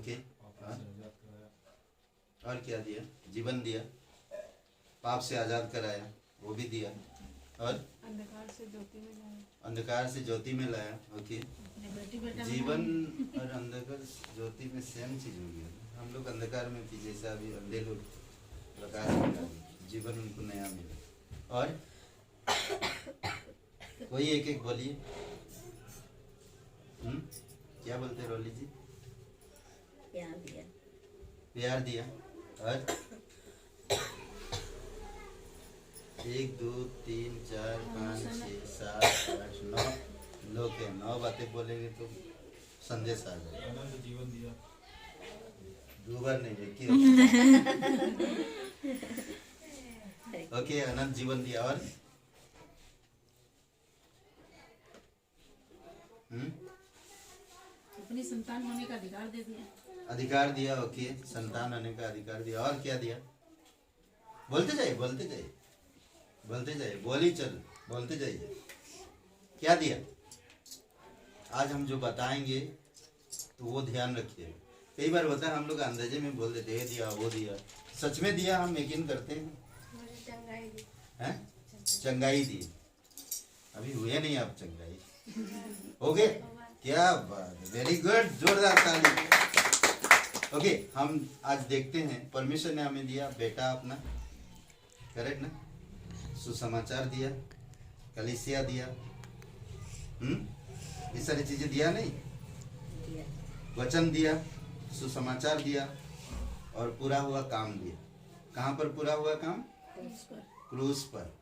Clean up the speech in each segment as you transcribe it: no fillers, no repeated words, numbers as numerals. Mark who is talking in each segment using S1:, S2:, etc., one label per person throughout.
S1: Okay. और क्या दिया? जीवन दिया, पाप से आजाद कराया, वो भी दिया, और
S2: अंधकार से ज्योति में लाया।
S1: अंधकार से ज्योति में लाया, ओके। जीवन और अंधकार ज्योति में सेम चीज हो गया। हम लोग अंधकार में थी, जैसा अभी अंधे लोग प्रकाश में आ गए, जीवन उनको नया मिला। और कोई एक एक बोलिए। क्या बोलते रोली जी?
S3: प्यार दिया।
S1: प्यार दिया। और 1 2 3 4 5 6 7 8 9 लोग हैं। 9 बातें बोलेंगे तो संदेश आ जाएगा।
S4: अनंत जीवन दिया।
S1: 2 बार नहीं, एक ही। ओके, अनंत जीवन दिया। और
S2: अपनी संतान होने का अधिकार दे दिया।
S1: अधिकार दिया, ओके। संतान होने का अधिकार दिया। और क्या दिया? बोलते जाइए, बोलते जाइए, बोलते जाइए, बोली चल, बोलते जाइए। क्या दिया? आज हम जो बताएंगे तो वो ध्यान रखिए। कई बार होता है हम लोग अंदाजे में बोल देते हैं दिया, वो दिया। सच में दिया, हम यकीन करते हैं। चंगाई दी। अभी हुए नहीं आप चंगाई, हो गए? क्या बात, वेरी गुड, जोरदार ताली। ओके, हम आज देखते हैं परमेश्वर ने हमें दिया बेटा अपना, करेक्ट ना? सुसमाचार दिया, कलीसिया दिया, ये सारी चीजें दिया नहीं? वचन दिया, सुसमाचार दिया, और पूरा हुआ काम दिया। कहाँ पर पूरा हुआ काम? क्रूस पर।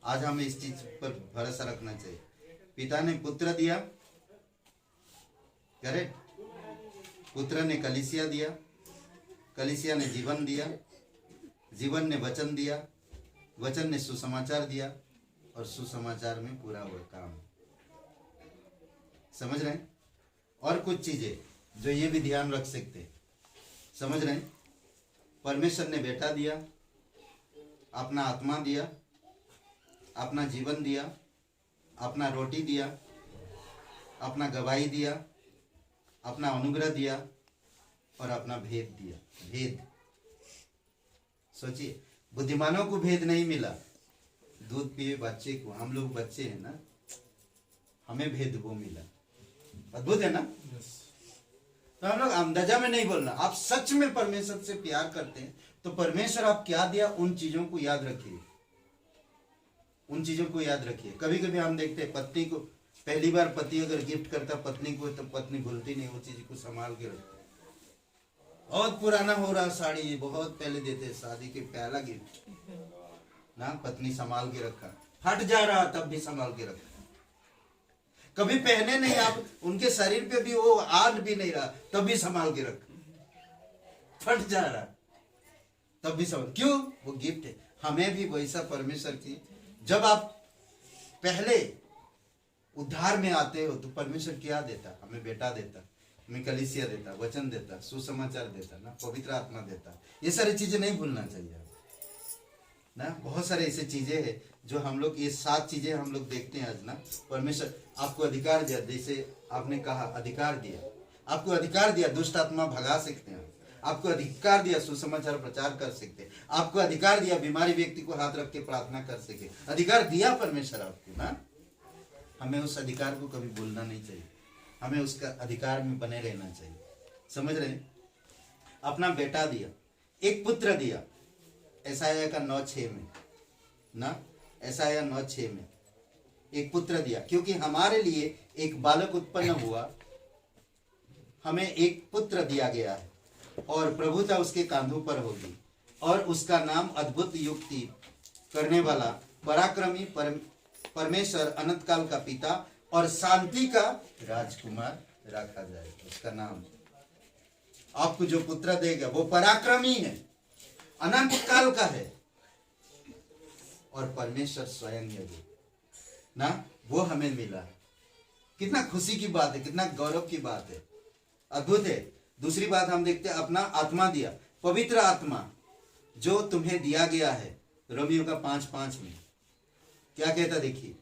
S1: आज हमें इस चीज पर भरोसा रखना चाहिए। पिता ने पुत्र दिया, करेक्ट? पुत्र ने कलीसिया दिया, कलीसिया ने जीवन दिया, जीवन ने वचन दिया, वचन ने सुसमाचार दिया, और सुसमाचार में पूरा हुआ काम। समझ रहे हैं? और कुछ चीजें जो ये भी ध्यान रख सकते हैं, समझ रहे हैं? परमेश्वर ने बेटा दिया, अपना आत्मा दिया, अपना जीवन दिया, अपना रोटी दिया, अपना गवाही दिया, अपना अनुग्रह दिया, और अपना भेद दिया। भेद सोचिए, बुद्धिमानों को भेद नहीं मिला, दूध पिए बच्चे को, हम लोग बच्चे हैं ना, हमें भेद वो मिला। अद्भुत है ना? तो हम लोग अंदाजा में नहीं बोलना। आप सच में परमेश्वर से प्यार करते हैं तो परमेश्वर आप क्या दिया, उन चीजों को याद रखिए, उन चीजों को याद रखिए। कभी कभी हम देखते हैं पत्नी को, पहली बार पति अगर गिफ्ट करता पत्नी को तो पत्नी भूलती नहीं, वो चीज को संभाल के रखती। बहुत पुराना हो रहा साड़ी, बहुत पहले देते शादी के पहला गिफ्ट ना, पत्नी संभाल के रखा। फट जा रहा तब भी संभाल के रखा। कभी पहने नहीं, आप उनके शरीर पे भी वो आग भी नहीं रहा तब भी संभाल के रखा। फट जा रहा तब भी संभाल, क्यों? वो गिफ्ट है। हमें भी वैसा परमेश्वर की, जब आप पहले उद्धार में आते हो तो परमेश्वर क्या देता? हमें बेटा देता, हमें कलीसिया देता, वचन देता, सुसमाचार देता ना, पवित्र आत्मा देता। ये सारी चीजें नहीं भूलना चाहिए ना। बहुत सारे ऐसे चीजें हैं जो हम लोग, ये 7 चीजें हम लोग देखते हैं आज ना। परमेश्वर आपको अधिकार दिया, जैसे आपने कहा अधिकार दिया, आपको अधिकार दिया, दुष्ट आत्मा भगा सकते हैं। आपको अधिकार दिया, सुसमाचार प्रचार कर सकते हैं। आपको अधिकार दिया, बीमारी व्यक्ति को हाथ रख के प्रार्थना कर सके। अधिकार दिया परमेश्वर आपको ना। हमें उस अधिकार को कभी भूलना नहीं चाहिए, हमें उसका अधिकार में बने रहना चाहिए। समझ रहे हैं? अपना बेटा दिया, एक पुत्र दिया। यशायाह का 9:6 में ना, यशायाह 9:6 में एक पुत्र दिया, क्योंकि हमारे लिए एक बालक उत्पन्न हुआ, हमें एक पुत्र दिया गया है, और प्रभुता उसके कांधों पर होगी, और उसका नाम अद्भुत युक्ति करने वाला, पराक्रमी, परमेश्वर, अनंत काल का पिता और शांति का राजकुमार रखा जाएगा। उसका नाम, आपको जो पुत्र देगा वो पराक्रमी है, अनंत काल का है, और परमेश्वर स्वयं है वो ना, वो हमें मिला है। कितना खुशी की बात है, कितना गौरव की बात है, अद्भुत है। दूसरी बात हम देखते हैं, अपना आत्मा दिया, पवित्र आत्मा जो तुम्हें दिया गया है। रोमियो का 5:5 में क्या कहता देखिए,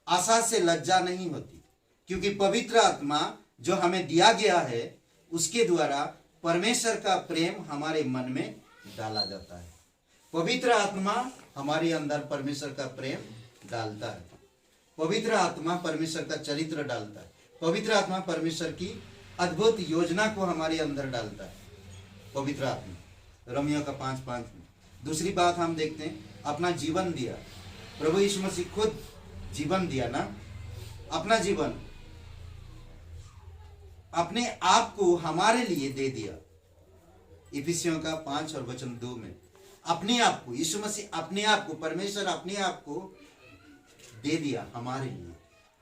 S1: आशा से लज्जा नहीं होती, क्योंकि पवित्र आत्मा जो हमें दिया गया है उसके द्वारा परमेश्वर का प्रेम हमारे मन में डाला जाता है। पवित्र आत्मा हमारे अंदर परमेश्वर का प्रेम डालता है। पवित्र आत्मा परमेश्वर का चरित्र डालता है। पवित्र आत्मा परमेश्वर की अद्भुत योजना को हमारे अंदर डालता है। पवित्र आत्मा रोमियो का 5:5 में। दूसरी बात हम देखते हैं, अपना जीवन दिया। प्रभु यीशु मसीह खुद जीवन दिया ना, अपना जीवन अपने आप को हमारे लिए दे दिया। इफिसियों का 5:2 में अपने आप को, यीशु मसीह अपने आप को, परमेश्वर अपने आप को दे दिया हमारे लिए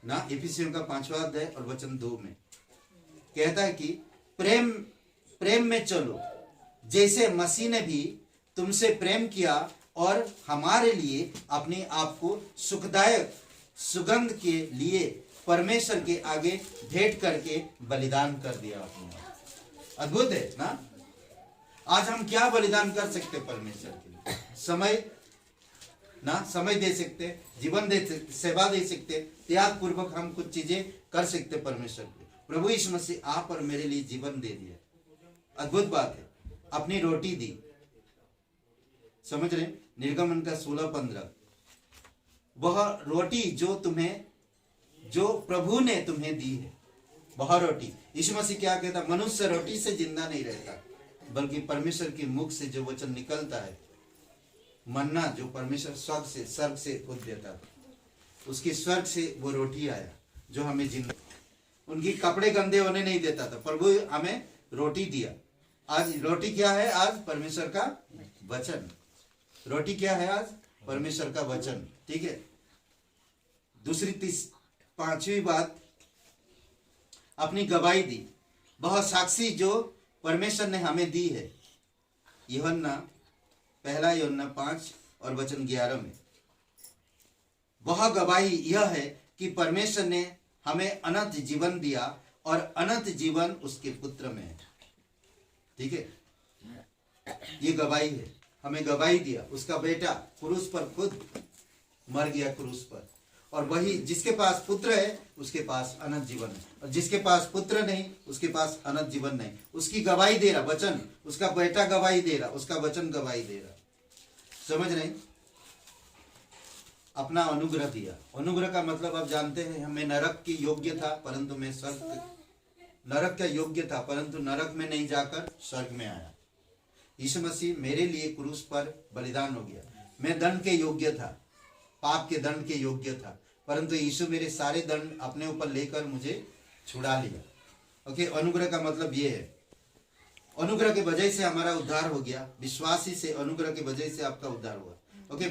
S1: ना। इफिसियों का 5:2 में कहता है कि प्रेम में चलो जैसे मसीह ने भी तुमसे प्रेम किया और हमारे लिए अपने आप को सुखदायक सुगंध के लिए परमेश्वर के आगे भेंट करके बलिदान कर दिया अपने आप। अद्भुत है ना। आज हम क्या बलिदान कर सकते परमेश्वर के लिए? समय ना, समय दे सकते, जीवन दे सकते, सेवा दे सकते, त्याग पूर्वक हम कुछ चीजें कर सकते परमेश्वर के। प्रभु यीशु मसीह आप और मेरे लिए जीवन दे दिया। अद्भुत बात है। अपनी रोटी दी, समझ रहे? निर्गमन का 16:15 वह रोटी जो प्रभु ने तुम्हें दी है, वह रोटी। यीशु मसीह क्या कहता? मनुष्य रोटी से जिंदा नहीं रहता, बल्कि परमेश्वर के मुख से जो वचन निकलता है, मन्ना जो परमेश्वर स्वर्ग से खुद देता था, उसकी स्वर्ग से वो रोटी आया जो हमें जिंदा, उनकी कपड़े गंदे होने नहीं देता था। प्रभु हमें रोटी दिया। आज रोटी क्या है? आज परमेश्वर का वचन। रोटी क्या है? आज परमेश्वर का वचन। ठीक है। दूसरी 5वीं बात, अपनी गवाही दी। वह साक्षी जो परमेश्वर ने हमें दी है। यूहन्ना 5:11 में वह गवाही यह है कि परमेश्वर ने हमें अनंत जीवन दिया और अनंत जीवन उसके पुत्र में है। ठीक है, ये गवाही है। हमें गवाही दिया, उसका बेटा क्रूस पर खुद मर गया क्रूस पर, और वही जिसके पास पुत्र है उसके पास अनंत जीवन है, और जिसके पास पुत्र नहीं उसके पास अनंत जीवन नहीं। उसकी गवाही दे रहा वचन, उसका बेटा गवाही दे रहा, उसका वचन गवाही दे रहा। समझ नहीं? अपना अनुग्रह दिया। अनुग्रह का मतलब आप जानते हैं, हमें नरक की योग्य था परंतु मैं स्वर्ग, नरक का योग्य था परंतु नरक में नहीं जाकर स्वर्ग में आया। यीशु मसीह मेरे लिए क्रूस पर बलिदान हो गया। मैं दंड के योग्य था, पाप के दंड के योग्य था, परंतु यीशु मेरे सारे दंड अपने ऊपर लेकर मुझे छुड़ा लिया। ओके, अनुग्रह का मतलब ये है। अनुग्रह की वजह से हमारा उद्धार हो गया। विश्वासी से, अनुग्रह की वजह से आपका उद्धार हुआ। ओके,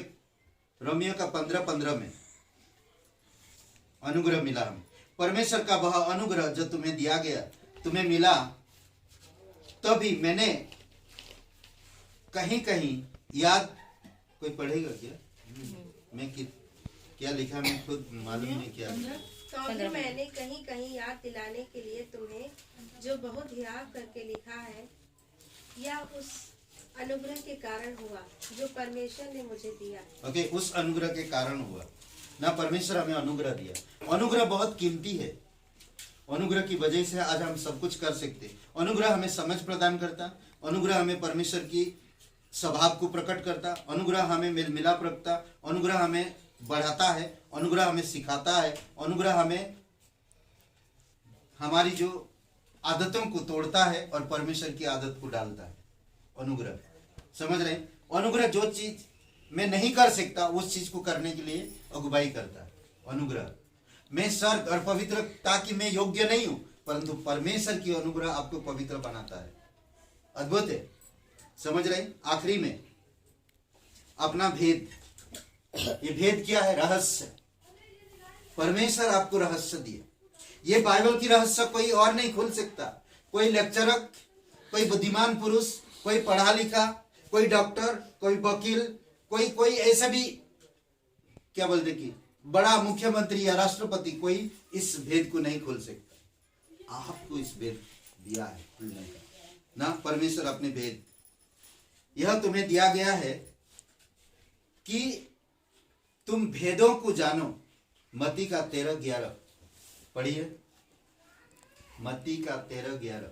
S1: रोमियो का 15:15 में अनुग्रह मिला हमें। परमेश्वर का वह अनुग्रह जो तुम्हें दिया गया, तुम्हें मिला, तभी मैंने कहीं कहीं याद, कोई पढ़ेगा क्या? मैं क्या लिखा मैं खुद मालूम नहीं क्या।
S4: क्योंकि मैंने कहीं कहीं याद दिलाने के लिए तुम्हें जो बहुत हिराव करके लिखा है, या उस अनुग्रह के कारण हुआ जो परमेश्वर ने मुझे दिया।
S1: ओके, उस अनुग्रह के कारण हुआ ना। परमेश्वर हमें अनुग्रह दिया। अनुग्रह बहुत कीमती है। अनुग्रह की वजह से आज हम सब कुछ कर सकते। अनुग्रह हमें समझ प्रदान करता, अनुग्रह हमें परमेश्वर की स्वभाव को प्रकट करता, अनुग्रह हमें मेल मिलाप रखता, अनुग्रह हमें बढ़ाता है, अनुग्रह हमें सिखाता है, अनुग्रह हमें हमारी जो आदतों को तोड़ता है और परमेश्वर की आदत को डालता है। अनुग्रह, समझ रहे हैं? अनुग्रह जो चीज मैं नहीं कर सकता उस चीज को करने के लिए अगुवाई करता है। अनुग्रह मैं स्वर्ग और पवित्रता की मैं योग्य नहीं हूं, परंतु परमेश्वर की अनुग्रह आपको पवित्र बनाता है। अद्भुत है। समझ रहे हैं? आखिरी में अपना भेद। ये भेद क्या है? रहस्य। परमेश्वर आपको रहस्य दिया। ये बाइबल की रहस्य कोई और नहीं खोल सकता। कोई लेक्चरर, कोई बुद्धिमान पुरुष, कोई पढ़ा लिखा, कोई डॉक्टर, कोई वकील, कोई ऐसा भी क्या बोलते कि बड़ा मुख्यमंत्री या राष्ट्रपति, कोई इस भेद को नहीं खोल सकता। आपको इस भेद दिया है खुलने का ना। परमेश्वर अपने भेद, यह तुम्हें दिया गया है कि तुम भेदों को जानो। मत्ती का 13:11 पढ़िए। मत्ती का 13:11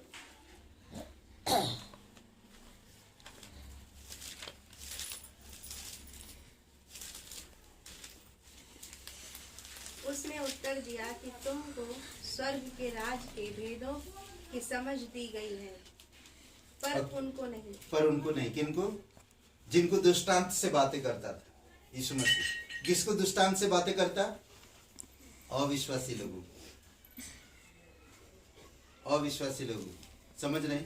S4: उसने उत्तर दिया कि तुमको स्वर्ग के राज के भेदों की समझ दी गई है, पर उनको नहीं।
S1: पर उनको नहीं, किनको? जिनको दृष्टांत से बातें करता था यीशु मसीह। किसको दृष्टांत से बातें करता? अविश्वासी लोगों, अविश्वासी लोगों, समझ रहे?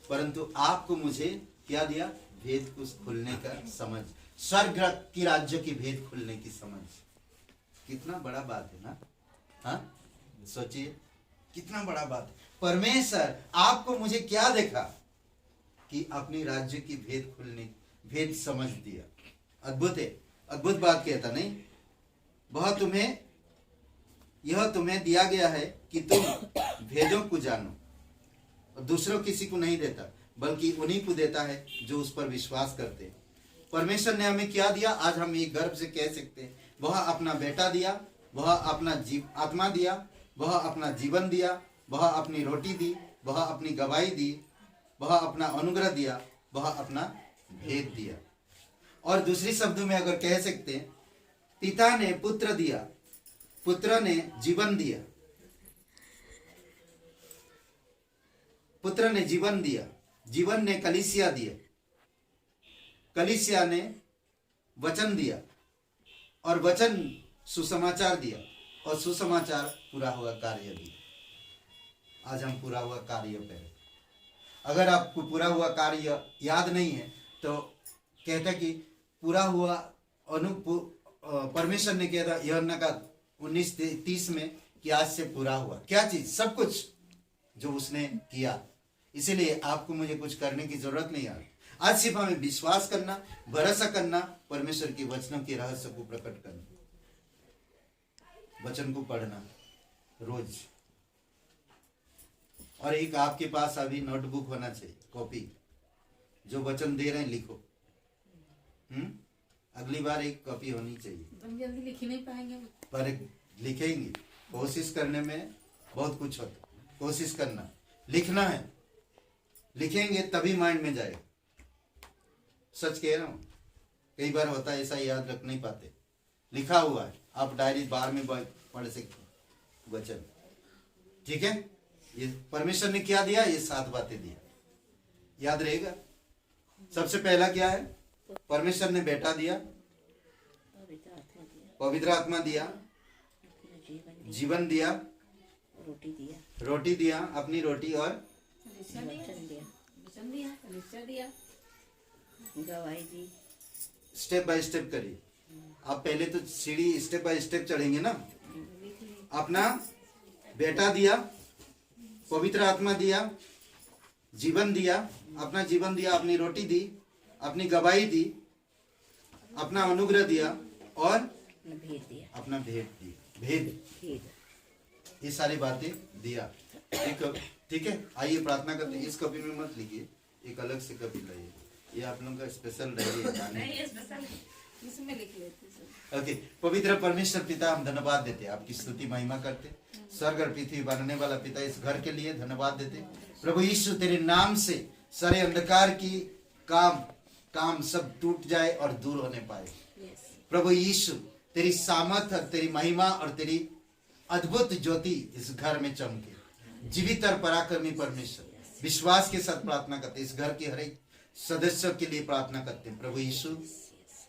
S1: परंतु आपको मुझे क्या दिया? भेद को खुलने का समझ, स्वर्ग की राज्य की भेद खुलने की समझ। कितना बड़ा बात है ना? हाँ, सोचिए कितना बड़ा बात है। परमेश्वर आपको मुझे क्या देखा कि अपनी राज्य की भेद खुलने, भेद समझ दिया। अद्भुत है, अद्भुत बात कहता नहीं? यह तुम्हें दिया गया है कि तुम भेदों को जानो, और दूसरों किसी को नहीं देता, बल्कि उन्हीं को देता है जो उस पर विश्वास करते हैं। परमेश्वर ने हमें क्या दिया? आज हम ये गर्व से कह सकते हैं, वह अपना बेटा दिया, वह अपना आत्मा दिया, वह अपना जीवन दिया, वह अपनी रोटी दी, वह अपनी गवाही दी, वह अपना अनुग्रह दिया, वह अपना भेद दिया। और दूसरी शब्दों में अगर कह सकते हैं, पिता ने पुत्र दिया, पुत्र ने जीवन दिया, पुत्र ने जीवन दिया, जीवन ने कलीसिया दिया, कलीसिया ने वचन दिया, और वचन सुसमाचार दिया, और सुसमाचार पूरा हुआ कार्य दिया। आज हम पूरा हुआ कार्य पे, अगर आपको पूरा हुआ कार्य याद नहीं है तो कहता कि पूरा हुआ परमेश्वर ने कहा था यूहन्ना का 19:30 में कि आज से पूरा हुआ। क्या चीज? सब कुछ जो उसने किया। इसीलिए आपको मुझे कुछ करने की जरूरत नहीं है। आज सिर्फ हमें विश्वास करना, भरोसा करना, परमेश्वर के वचनों के रहस्य को प्रकट करना, वचन को पढ़ना रोज। और एक आपके पास अभी नोटबुक होना चाहिए, कॉपी, जो वचन दे रहे हैं लिखो। अगली बार एक कॉपी होनी चाहिए।
S2: हम जल्दी लिख ही नहीं पाएंगे,
S1: पर लिखेंगे, कोशिश करने में बहुत कुछ होता। कोशिश करना, लिखना है, लिखेंगे तभी माइंड में जाएगा। सच कह रहा हूं, कई बार होता है ऐसा, याद रख नहीं पाते। लिखा हुआ है, आप डायरी बार में पढ़ सकते वचन। ठीक है, ये परमेश्वर ने क्या दिया? ये 7 बातें दिया, याद रहेगा। सबसे पहला क्या है? परमेश्वर ने बेटा दिया, पवित्र आत्मा दिया, जीवन दिया, रोटी दिया, अपनी रोटी, और
S2: वचन दिया, कलीसिया दिया,
S3: गवाही दी।
S1: स्टेप बाय स्टेप करिए। आप पहले तो सीढ़ी स्टेप बाय स्टेप चढ़ेंगे ना। अपना बेटा दिया, पवित्र आत्मा दिया, जीवन दिया, अपना जीवन दिया, अपनी रोटी दी, अपनी गवाही दी, अपना अनुग्रह दिया, और
S3: भेद दिया,
S1: अपना भेद दिया। भेद, ये सारी बातें दिया। ठीक है, आइए प्रार्थना करते हैं। इस कॉपी में मत लिखिए, एक अलग से कॉपी लाइए। ये आप लोगों का स्पेशल डायरी
S2: इसमें लिख लेते सब।
S1: ओके। पवित्र परमेश्वर पिता, हम धन्यवाद देते, आपकी स्तुति महिमा करते। स्वर्ग और पृथ्वी बनाने वाला पिता, इस घर के लिए धन्यवाद देते। प्रभु यीशु, तेरे नाम से सारे अंधकार की काम सब टूट जाए और दूर होने पाए। प्रभु यीशु, तेरी सामर्थ और तेरी महिमा और तेरी अद्भुत ज्योति इस घर में चमके। जीवित और पराक्रमी परमेश्वर, विश्वास के साथ प्रार्थना करते, इस घर के हर एक सदस्य के लिए प्रार्थना करते हैं। प्रभु यीशु,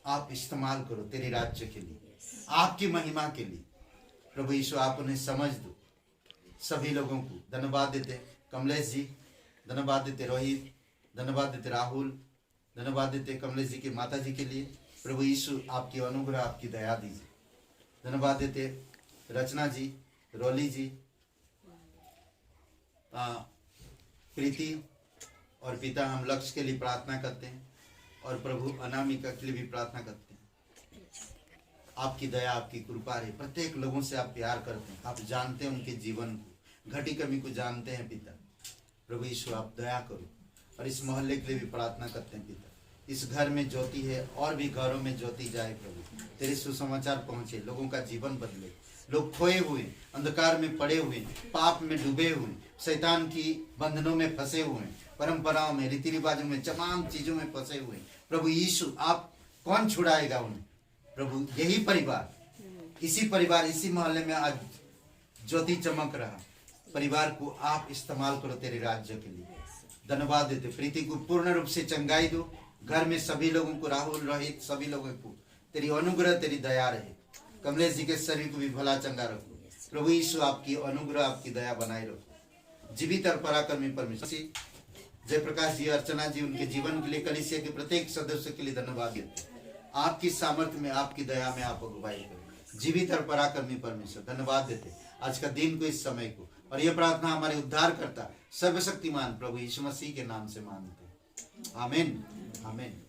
S1: आप इस्तेमाल करो तेरे राज्य के लिए, आपकी महिमा के लिए। प्रभु यीशु, आप उन्हें समझ दो। सभी लोगों को धन्यवाद देते। कमलेश जी धन्यवाद देते, रोहित धन्यवाद देते, राहुल धन्यवाद देते, कमलेश जी की माता जी के लिए। प्रभु यीशु, आपकी अनुग्रह, आपकी दया दीजिए। धन्यवाद देते रचना जी, रोली जी, प्रीति और पिता, हम लक्ष्य के लिए प्रार्थना करते हैं, और प्रभु अनामिका के लिए भी प्रार्थना करते हैं। आपकी दया, आपकी कृपा रहे। प्रत्येक लोगों से आप प्यार करते हैं, आप जानते हैं उनके जीवन को, घटी कमी को जानते हैं पिता। प्रभु यीशु, आप दया करो। और इस मोहल्ले के लिए भी प्रार्थना करते हैं पिता। इस घर में ज्योति है, और भी घरों में ज्योति जाए प्रभु। तेरे सुसमाचार पहुंचे, लोगों का जीवन बदले। लोग खोए हुए, अंधकार में पड़े हुए, पाप में डूबे हुए, शैतान की बंधनों में फंसे हुए, परंपराओं में, रीति रिवाजों में, तमाम चीजों में फंसे हुए। प्रभु यीशु, आप कौन छुड़ाएगा उन्हें? प्रभु यही परिवार, इसी परिवार, इसी मोहल्ले में आज ज्योति चमक रहा परिवार को आप इस्तेमाल करो तेरे राज्य के लिए। धन्यवाद देते। प्रीति को पूर्ण रूप से चंगाई दो, घर में सभी लोगों को, राहुल रोहित सभी लोगों को तेरी अनुग्रह, तेरी दया रहे। कमलेश जी के शरीर को भी भला चंगा रखो प्रभु यीशु, आपकी अनुग्रह, आपकी दया बनाए रखो। जीवित और पराक्रमी परमेश्वर जयप्रकाश जी, अर्चना जी, उनके जीवन के लिए, कलीसिया के प्रत्येक सदस्य के लिए धन्यवाद देते। आपकी सामर्थ्य में, आपकी दया में आप अगुवाई करो। जीवित और पराक्रमी परमेश्वर धन्यवाद देते आज का दिन को, इस समय को, और यह प्रार्थना हमारे उद्धार करता सर्वशक्तिमान प्रभु यीशु मसीह के नाम से मांगते हैं। आमीन, आमीन।